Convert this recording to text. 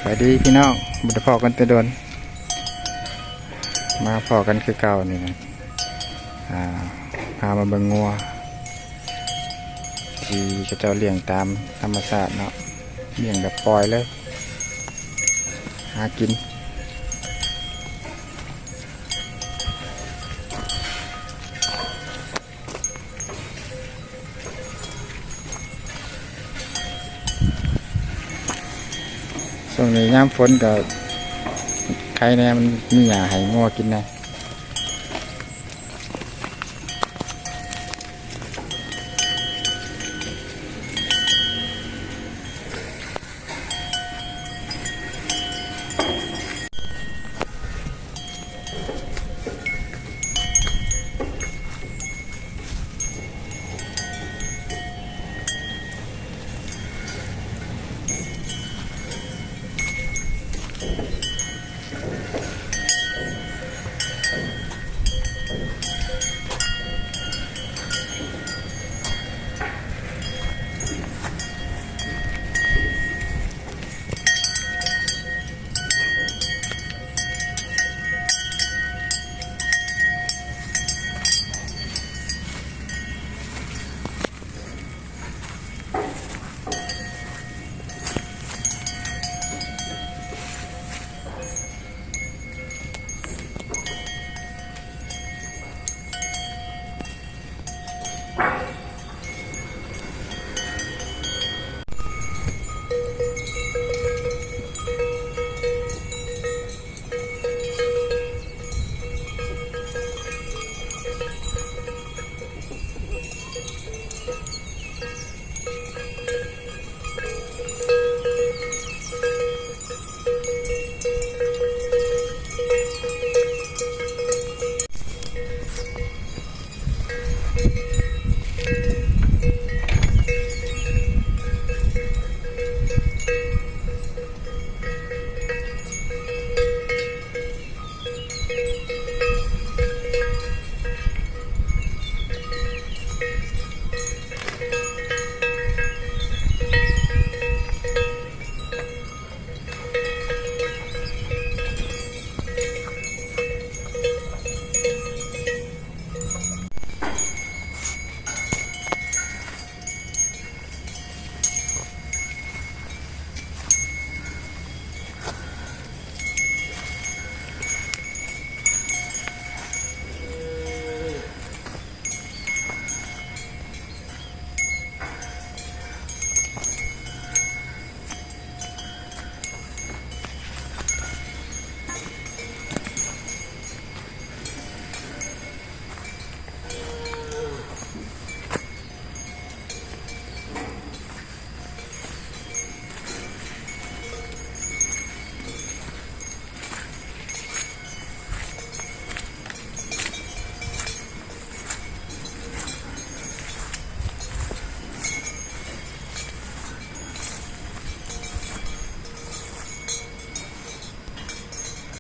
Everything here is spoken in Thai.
ไปดีพี่น้องบุตรพอกันแตะโดนมาพอกันคือเก่านี่นะพามาเบิ่งงัวที่กระเจ้าเลี้ยงตามธรรมชาติเนาะเลี้ยงแบบปล่อยเลยหากินช่วงนี้ยามฝนก็ใครแน่มันมีหญ้าให้งัวกินนะ